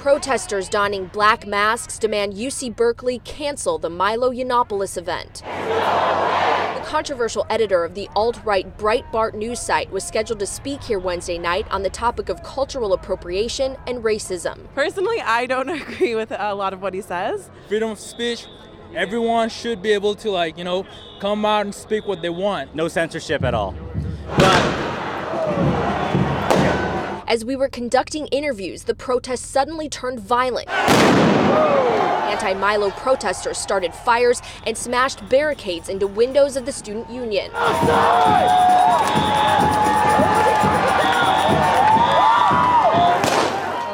Protesters donning black masks demand UC Berkeley cancel the Milo event. The controversial editor of the alt-right Breitbart news site was scheduled to speak here Wednesday night on the topic of cultural appropriation and racism. Personally, I don't agree with a lot of what he says. Freedom of speech, everyone should be able to come out and speak what they want. No censorship at all. As we were conducting interviews, the protests suddenly turned violent. Anti-Milo protesters started fires and smashed barricades into windows of the student union. A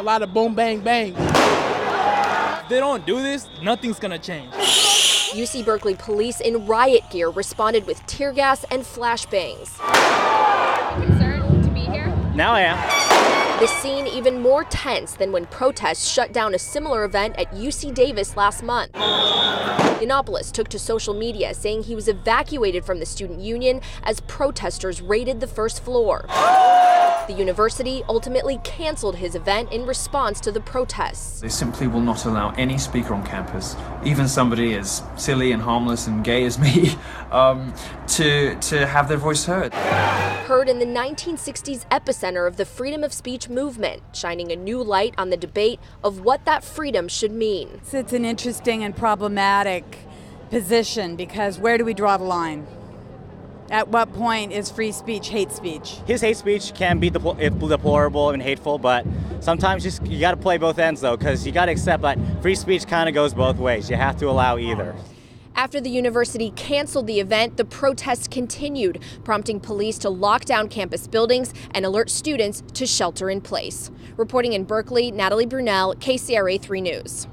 lot of boom, bang, bang. If they don't do this, nothing's gonna change. UC Berkeley police in riot gear responded with tear gas and flashbangs. Are you concerned to be here? Now I am. The scene even more tense than when protests shut down a similar event at UC Davis last month. Yiannopoulos took to social media saying he was evacuated from the student union as protesters raided the first floor. The university ultimately canceled his event in response to the protests. They simply will not allow any speaker on campus, even somebody as silly and harmless and gay as me, to have their voice heard. Heard in the 1960s epicenter of the freedom of speech movement, shining a new light on the debate of what that freedom should mean. It's an interesting and problematic position because where do we draw the line? At what point is free speech hate speech? His hate speech can be deplorable and hateful, but sometimes you got to play both ends, though, because you got to accept that free speech kind of goes both ways. You have to allow either. After the university canceled the event, the protests continued, prompting police to lock down campus buildings and alert students to shelter in place. Reporting in Berkeley, Natalie Brunel, KCRA 3 News.